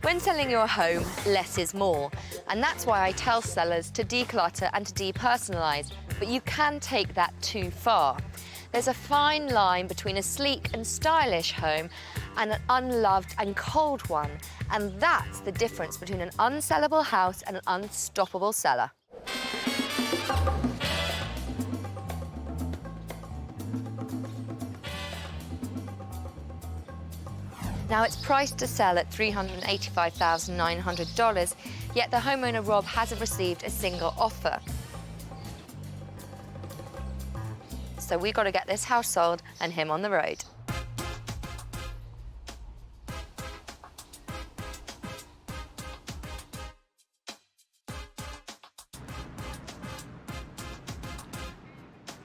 When selling your home, less is more. And that's why I tell sellers to declutter and to depersonalise. But you can take that too far. There's a fine line between a sleek and stylish home and an unloved and cold one. And that's the difference between an unsellable house and an unstoppable seller. Now, it's priced to sell at $385,900, yet the homeowner, Rob, hasn't received a single offer. So we've got to get this house sold and him on the road.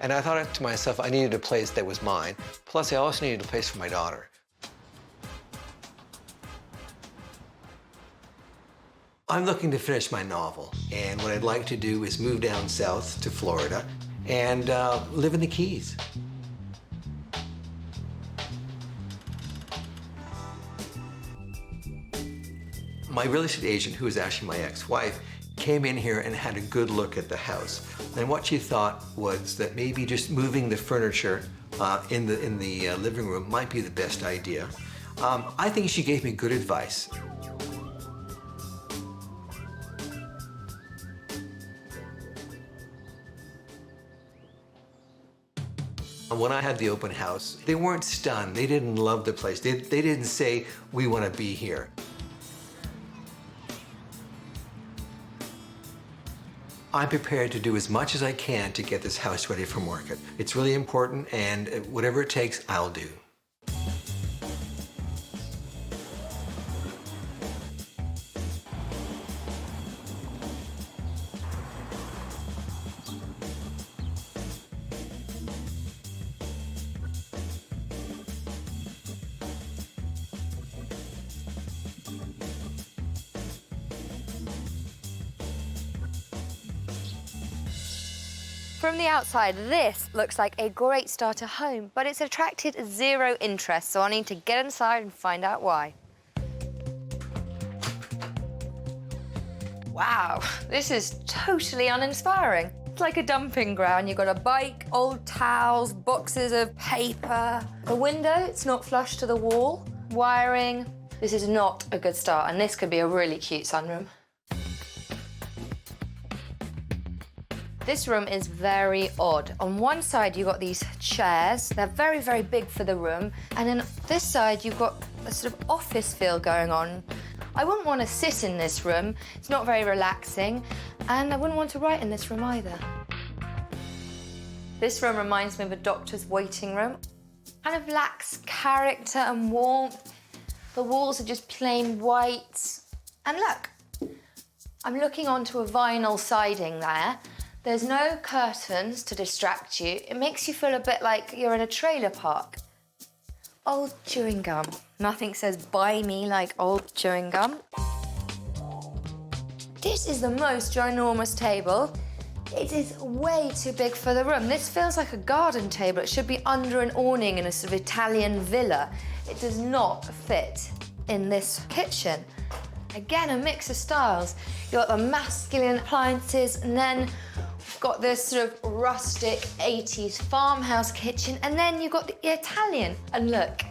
And I thought to myself, I needed a place that was mine. Plus, I also needed a place for my daughter. I'm looking to finish my novel, and what I'd like to do is move down south to Florida and live in the Keys. My real estate agent, who is actually my ex-wife, came in here and had a good look at the house. And what she thought was that maybe just moving the furniture in the living room might be the best idea. I think she gave me good advice. When I had the open house, they weren't stunned. They didn't love the place. They didn't say, we want to be here. I'm prepared to do as much as I can to get this house ready for market. It's really important, and whatever it takes, I'll do. From the outside, this looks like a great starter home, but it's attracted zero interest, so I need to get inside and find out why. Wow, this is totally uninspiring. It's like a dumping ground. You've got a bike, old towels, boxes of paper. The window, it's not flush to the wall. Wiring, this is not a good start, and this could be a really cute sunroom. This room is very odd. On one side, you've got these chairs. They're very, very big for the room. And then this side, you've got a sort of office feel going on. I wouldn't want to sit in this room. It's not very relaxing. And I wouldn't want to write in this room either. This room reminds me of a doctor's waiting room. Kind of lacks character and warmth. The walls are just plain white. And look, I'm looking onto a vinyl siding there. There's no curtains to distract you. It makes you feel a bit like you're in a trailer park. Old chewing gum. Nothing says buy me like old chewing gum. This is the most ginormous table. It is way too big for the room. This feels like a garden table. It should be under an awning in a sort of Italian villa. It does not fit in this kitchen. Again, a mix of styles. You've got the masculine appliances, and then we've got this sort of rustic 80s farmhouse kitchen, and then you've got the Italian. And look,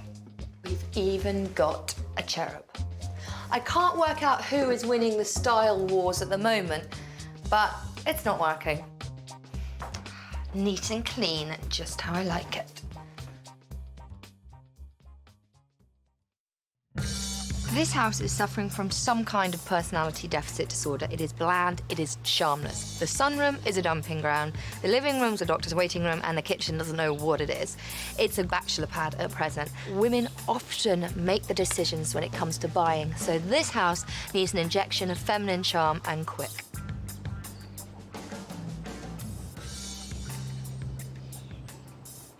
we've even got a cherub. I can't work out who is winning the style wars at the moment, but it's not working. Neat and clean, just how I like it. This house is suffering from some kind of personality deficit disorder. It is bland, it is charmless. The sunroom is a dumping ground, the living room's a doctor's waiting room, and the kitchen doesn't know what it is. It's a bachelor pad at present. Women often make the decisions when it comes to buying, so this house needs an injection of feminine charm and quick.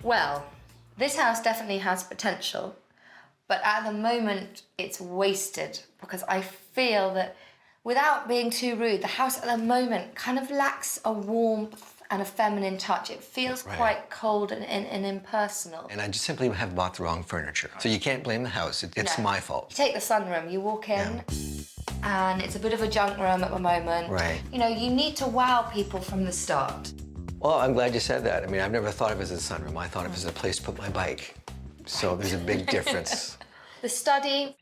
Well, this house definitely has potential. But at the moment, it's wasted because I feel that, without being too rude, the house at the moment kind of lacks a warmth and a feminine touch. It feels quite cold and impersonal. And I just simply have bought the wrong furniture. So you can't blame the house. It's my fault. You take the sunroom, you walk in. Yeah. and it's a bit of a junk room at the moment. Right. You know, you need to wow people from the start. Well, I'm glad you said that. I mean, I've never thought of it as a sunroom. I thought of it as a place to put my bike. So there's a big difference. The study,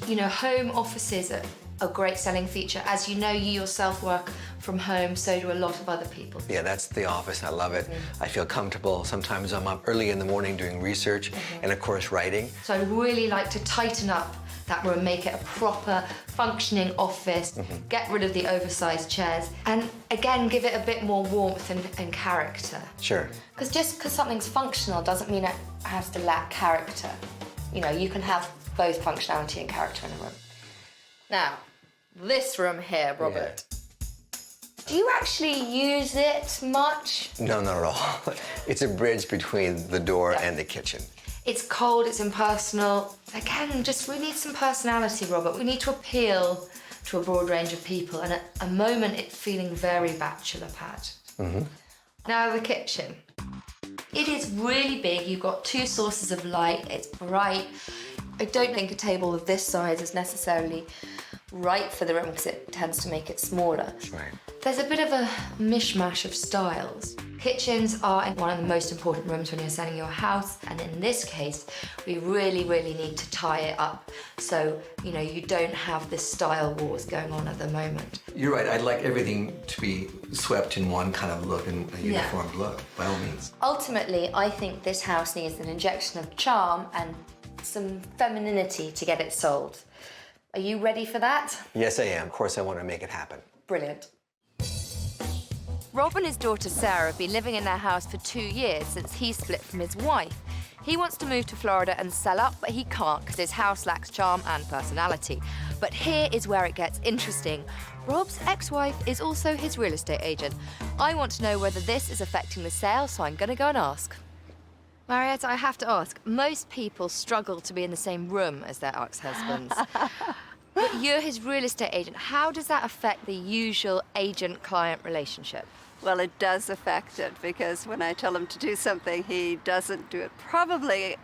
you know, home offices are a great selling feature. As you know, you yourself work from home, so do a lot of other people. Yeah, that's the office. I love it. I feel comfortable. Sometimes I'm up early in the morning doing research and, of course, writing. So I'd really like to tighten up that room, make it a proper functioning office, get rid of the oversized chairs, and again, give it a bit more warmth and character. Sure. Because just because something's functional doesn't mean it has to lack character. You know, you can have both functionality and character in a room. Now, this room here, Robert. Yeah. Do you actually use it much? No, not at all. It's a bridge between the door and the kitchen. It's cold, it's impersonal. Again, just we need some personality, Robert. We need to appeal to a broad range of people, and at a moment it's feeling very bachelor pad. Now the kitchen. It is really big. You've got 2 sources of light. It's bright. I don't think a table of this size is necessarily right for the room because it tends to make it smaller. Right. There's a bit of a mishmash of styles. Kitchens are one of the most important rooms when you're selling your house, and in this case, we really, really need to tie it up so, you know, you don't have this style wars going on at the moment. You're right. I'd like everything to be swept in one kind of look and a uniform look, by all means. Ultimately, I think this house needs an injection of charm and some femininity to get it sold. Are you ready for that? Yes, I am. Of course, I want to make it happen. Brilliant. Rob and his daughter Sarah have been living in their house for 2 years since he split from his wife. He wants to move to Florida and sell up, but he can't because his house lacks charm and personality. But here is where it gets interesting. Rob's ex-wife is also his real estate agent. I want to know whether this is affecting the sale, so I'm going to go and ask. Marietta, I have to ask, most people struggle to be in the same room as their ex-husbands. But you're his real estate agent. How does that affect the usual agent-client relationship? Well, it does affect it because when I tell him to do something, he doesn't do it probably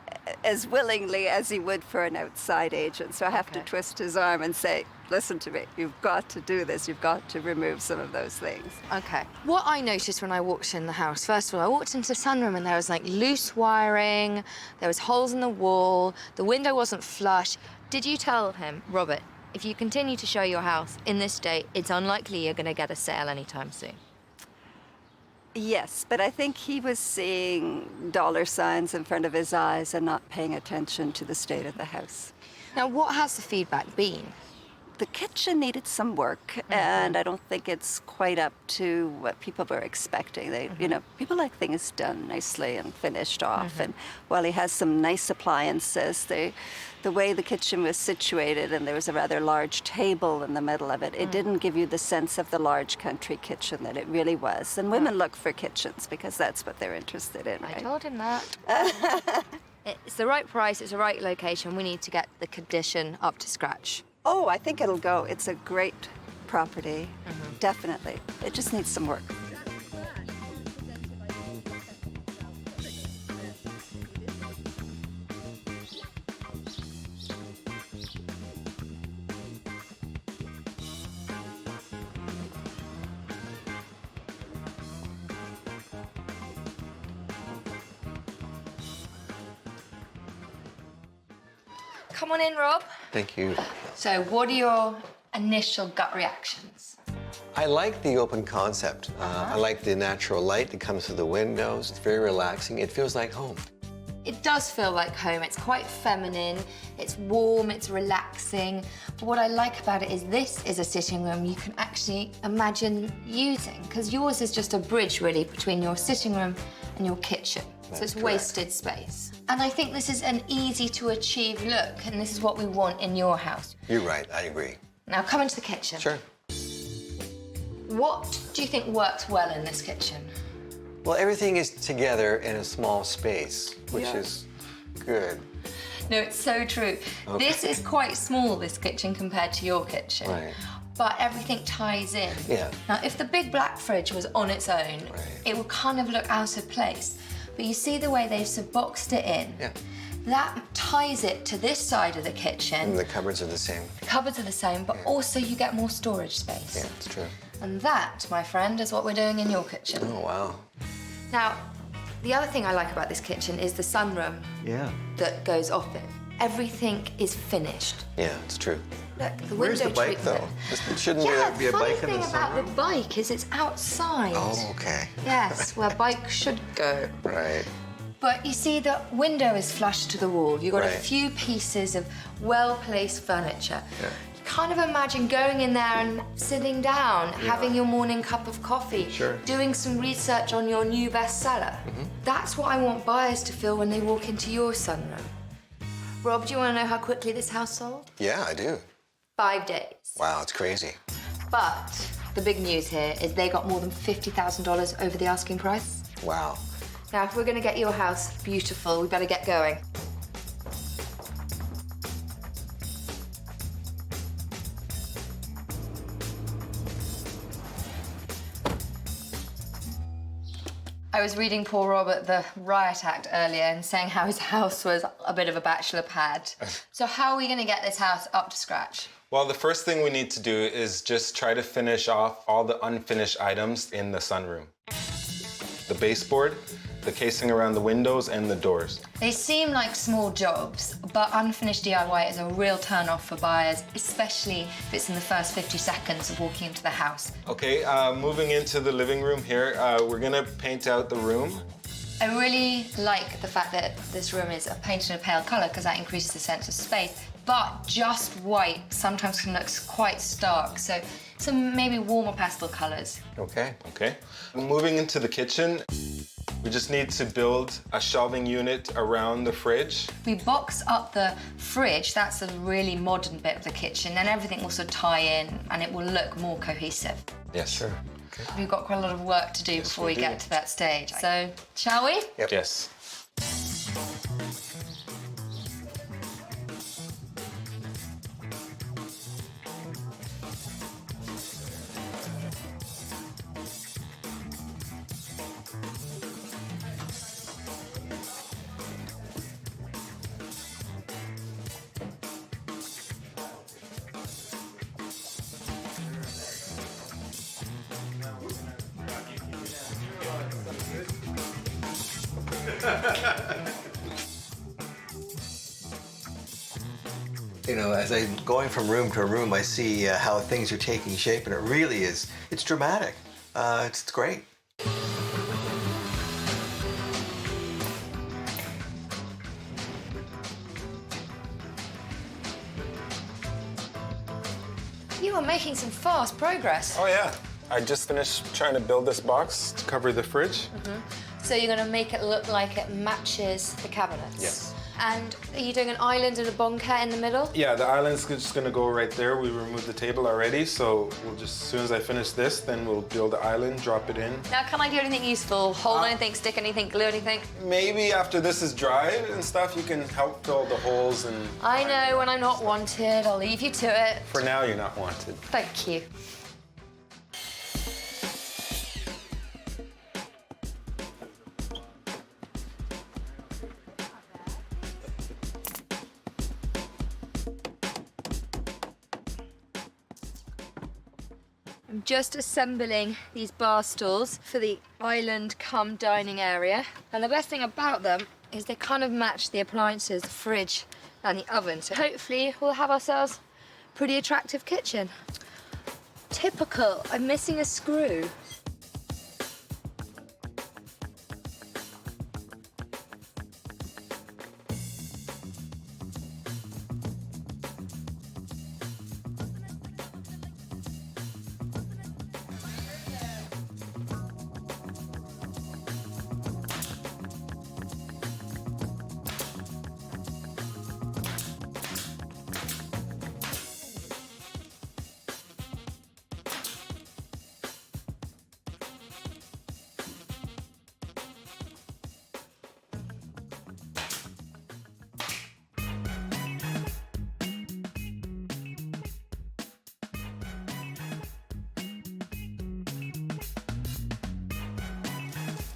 as willingly as he would for an outside agent. So I have to twist his arm and say, listen to me, you've got to do this. You've got to remove some of those things. Okay. What I noticed when I walked in the house, first of all, I walked into the sunroom and there was like loose wiring, there was holes in the wall, the window wasn't flush. Did you tell him, Robert, if you continue to show your house in this state, it's unlikely you're going to get a sale anytime soon? Yes, but I think he was seeing dollar signs in front of his eyes and not paying attention to the state of the house. Now, what has the feedback been? The kitchen needed some work, and I don't think it's quite up to what people were expecting. They, you know, people like things done nicely and finished off. And while he has some nice appliances, the way the kitchen was situated, and there was a rather large table in the middle of it, it didn't give you the sense of the large country kitchen that it really was. And women look for kitchens because that's what they're interested in, right? I told him that. It's the right price, it's the right location. We need to get the condition up to scratch. Oh, I think it'll go. It's a great property, definitely. It just needs some work. Come on in, Rob. Thank you. So, what are your initial gut reactions? I like the open concept. I like the natural light that comes through the windows. It's very relaxing. It feels like home. It does feel like home. It's quite feminine, it's warm, it's relaxing. But what I like about it is this is a sitting room you can actually imagine using, because yours is just a bridge, really, between your sitting room and your kitchen. So it's wasted space. And I think this is an easy to achieve look, and this is what we want in your house. You're right, I agree. Now come into the kitchen. Sure. What do you think works well in this kitchen? Well, everything is together in a small space, which is good. No, it's so true. Okay. This is quite small, this kitchen, compared to your kitchen. Right. But everything ties in. Yeah. Now, if the big black fridge was on its own, it would kind of look out of place. But you see the way they've boxed it in? Yeah. That ties it to this side of the kitchen. And the cupboards are the same. The cupboards are the same, but also you get more storage space. Yeah, it's true. And that, my friend, is what we're doing in your kitchen. Oh, wow. Now, the other thing I like about this kitchen is the sunroom Yeah. that goes off it. Everything is finished. Yeah, it's true. Look, the Where's window the bike, treatment. though? Shouldn't Yeah, there be a funny bike in thing the about sunroom? the bike is it's outside. Oh, okay. Yes, where bikes should go. Right. But you see, the window is flush to the wall. You've got a Right. few pieces of well-placed furniture. Yeah. You kind of imagine going in there and sitting down, having your morning cup of coffee, Sure. doing some research on your new bestseller. That's what I want buyers to feel when they walk into your sunroom. Rob, do you want to know how quickly this house sold? Yeah, I do. 5 days. Wow, it's crazy. But the big news here is they got more than $50,000 over the asking price. Wow. Now, if we're going to get your house beautiful, we better get going. I was reading poor Robert the Riot Act earlier and saying how his house was a bit of a bachelor pad. So how are we going to get this house up to scratch? Well, the first thing we need to do is just try to finish off all the unfinished items in the sunroom. The baseboard, the casing around the windows, and the doors. They seem like small jobs, but unfinished DIY is a real turn-off for buyers, especially if it's in the first 50 seconds of walking into the house. Okay, moving into the living room here, we're gonna paint out the room. I really like the fact that this room is painted a pale colour because that increases the sense of space, but just white sometimes can look quite stark, so some maybe warmer pastel colours. Okay. Okay. Moving into the kitchen, we just need to build a shelving unit around the fridge. We box up the fridge, that's a really modern bit of the kitchen, then everything will sort of tie in and it will look more cohesive. Yes. Sure. We've got quite a lot of work to do before we we get do. to that stage. So, shall we? Yep. Yes. You know, as I'm going from room to room, I see how things are taking shape, and it really is, it's dramatic. It's great. You are making some fast progress. Oh yeah, I just finished trying to build this box to cover the fridge. So you're going to make it look like it matches the cabinets? Yes. And are you doing an island and a bonquette in the middle? Yeah, the island's just gonna go right there. We removed the table already, so we'll just, as soon as I finish this, then we'll build the island, drop it in. Now, can I do anything useful? Hold anything, stick anything, glue anything? Maybe after this is dried and stuff, you can help fill the holes and... I know when I'm not wanted, I'll leave you to it. For now, you're not wanted. Thank you. I'm just assembling these bar stools for the island cum dining area. And the best thing about them is they kind of match the appliances, the fridge and the oven. So hopefully we'll have ourselves a pretty attractive kitchen. Typical, I'm missing a screw.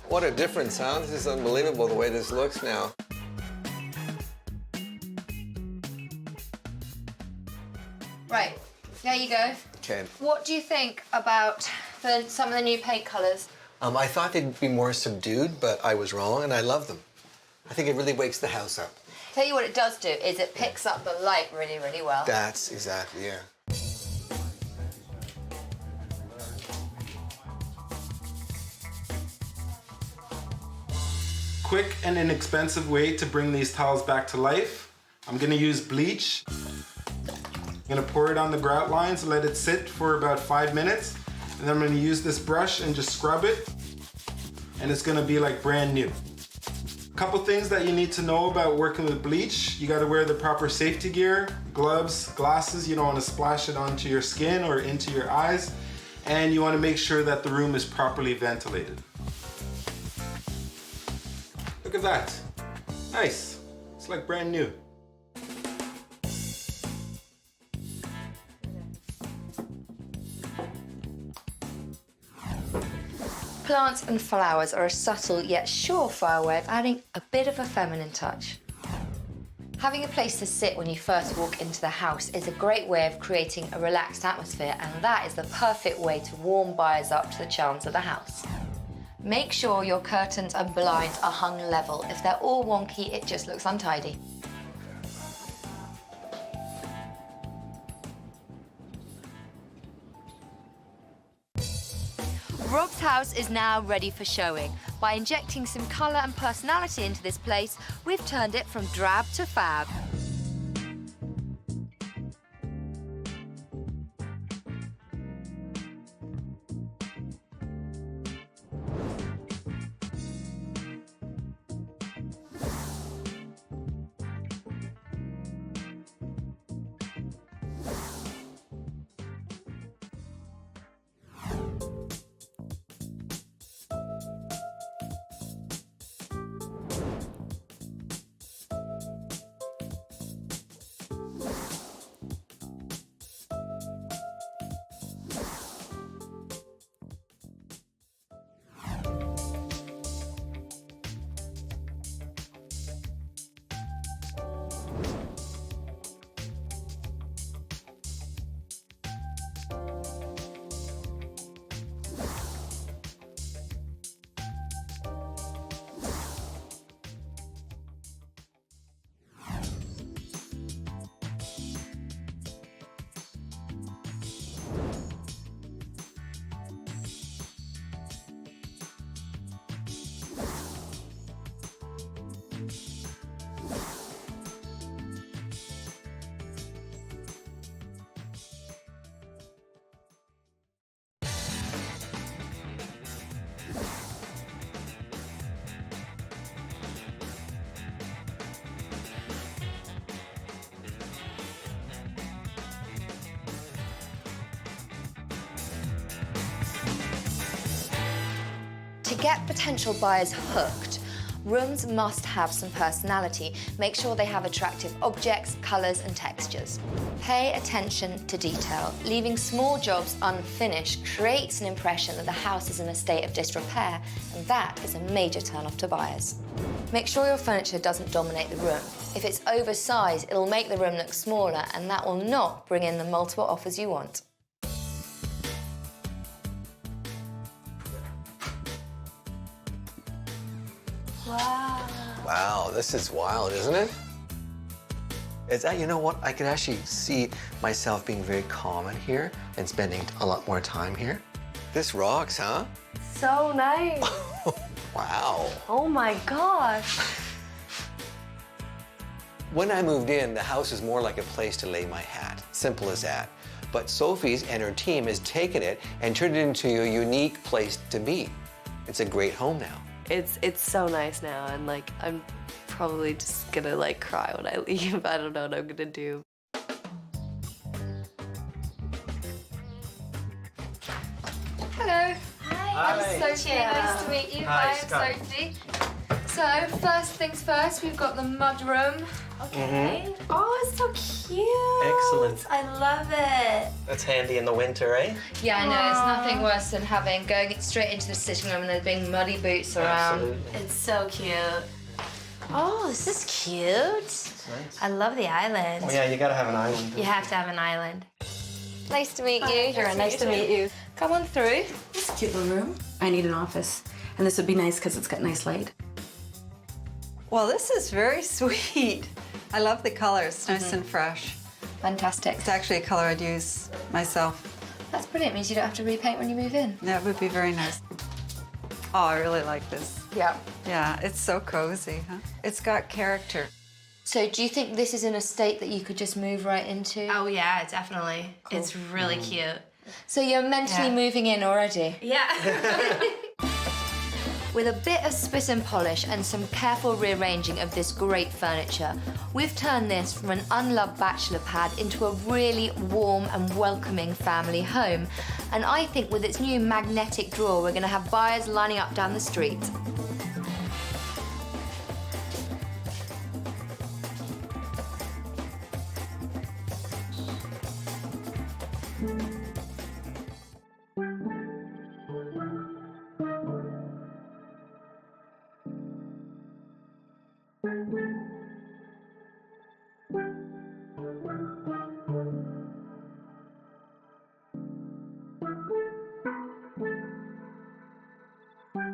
What a difference, huh? This is unbelievable the way this looks now. Right, there you go. Okay. What do you think about some of the new paint colours? I thought they'd be more subdued, but I was wrong, and I love them. I think it really wakes the house up. Tell you what it does do is it picks up the light really, really well. That's exactly, yeah. Quick and inexpensive way to bring these tiles back to life. I'm gonna use bleach. I'm gonna pour it on the grout lines, let it sit for about 5 minutes, and then I'm gonna use this brush and just scrub it, and it's gonna be like brand new. A couple things that you need to know about working with bleach. You gotta wear the proper safety gear, gloves, glasses. You don't wanna splash it onto your skin or into your eyes, and you wanna make sure that the room is properly ventilated. Look at that. Nice. It's like brand new. Plants and flowers are a subtle yet surefire way of adding a bit of a feminine touch. Having a place to sit when you first walk into the house is a great way of creating a relaxed atmosphere, and that is the perfect way to warm buyers up to the charms of the house. Make sure your curtains and blinds are hung level. If they're all wonky, it just looks untidy. Rob's house is now ready for showing. By injecting some colour and personality into this place, we've turned it from drab to fab. To get potential buyers hooked, rooms must have some personality. Make sure they have attractive objects, colours and textures. Pay attention to detail. Leaving small jobs unfinished creates an impression that the house is in a state of disrepair, and that is a major turn-off to buyers. Make sure your furniture doesn't dominate the room. If it's oversized, it'll make the room look smaller, and that will not bring in the multiple offers you want. Wow. Wow, this is wild, isn't it? Is that, you know what? I could actually see myself being very calm in here and spending a lot more time here. This rocks, huh? So nice. Wow. Oh my gosh. When I moved in, the house was more like a place to lay my hat. Simple as that. But Sofie's and her team has taken it and turned it into a unique place to be. It's a great home now. It's so nice now, and like I'm probably just gonna like cry when I leave. I don't know what I'm gonna do. Hello. Hi. I'm Sophie. Nice to meet you. Hi, I'm Sophie. So, first things first, we've got the mudroom. Okay. Oh, it's so cute. Excellent. I love it. That's handy in the winter, eh? Yeah, I know. It's nothing worse than going straight into the sitting room and there being muddy boots around. Absolutely. It's so cute. Oh, this is cute. Nice. I love the island. Oh yeah, you gotta have an island. You have to have an island. Nice to meet you. Sure, nice to meet you. Come on through. It's a cute little room. I need an office, and this would be nice because it's got nice light. Well, this is very sweet. I love the color. It's nice and fresh. Fantastic. It's actually a color I'd use myself. That's brilliant. Means you don't have to repaint when you move in. That would be very nice. Oh, I really like this. Yeah. Yeah, it's so cozy, huh? It's got character. So do you think this is an estate that you could just move right into? Oh yeah, definitely. It's really cute. So you're mentally moving in already? Yeah. With a bit of spit and polish and some careful rearranging of this great furniture, we've turned this from an unloved bachelor pad into a really warm and welcoming family home. And I think with its new magnetic drawer, we're going to have buyers lining up down the street.